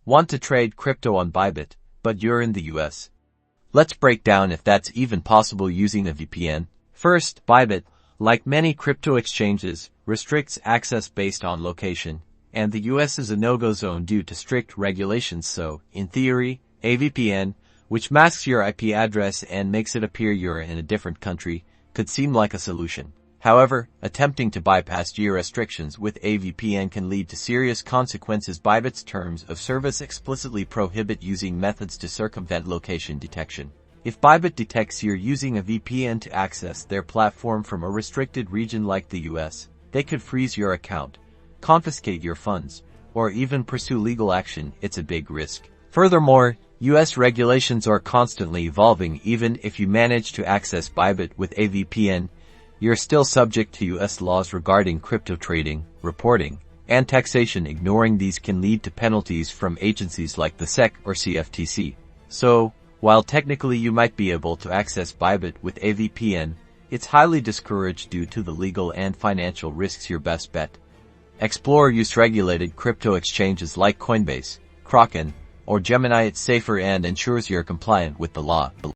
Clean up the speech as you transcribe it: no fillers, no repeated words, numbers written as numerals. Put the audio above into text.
Want to trade crypto on Bybit, but you're in the US. Let's break down if that's even possible using a VPN. First, Bybit, like many crypto exchanges, restricts access based on location, and the US is a no-go zone due to strict regulations, so, in theory, a VPN, which masks your IP address and makes it appear you're in a different country, could seem like a solution. However, attempting to bypass geo restrictions with a VPN can lead to serious consequences. Bybit's terms of service explicitly prohibit using methods to circumvent location detection. If Bybit detects you're using a VPN to access their platform from a restricted region like the US, they could freeze your account, confiscate your funds, or even pursue legal action. It's a big risk. Furthermore, US regulations are constantly evolving. Even if you manage to access Bybit with a VPN, you're still subject to US laws regarding crypto trading, reporting, and taxation. Ignoring these can lead to penalties from agencies like the SEC or CFTC. So, while technically you might be able to access Bybit with a VPN, it's highly discouraged due to the legal and financial risks. Your best bet: explore US-regulated crypto exchanges like Coinbase, Kraken, or Gemini. It's safer and ensures you're compliant with the law.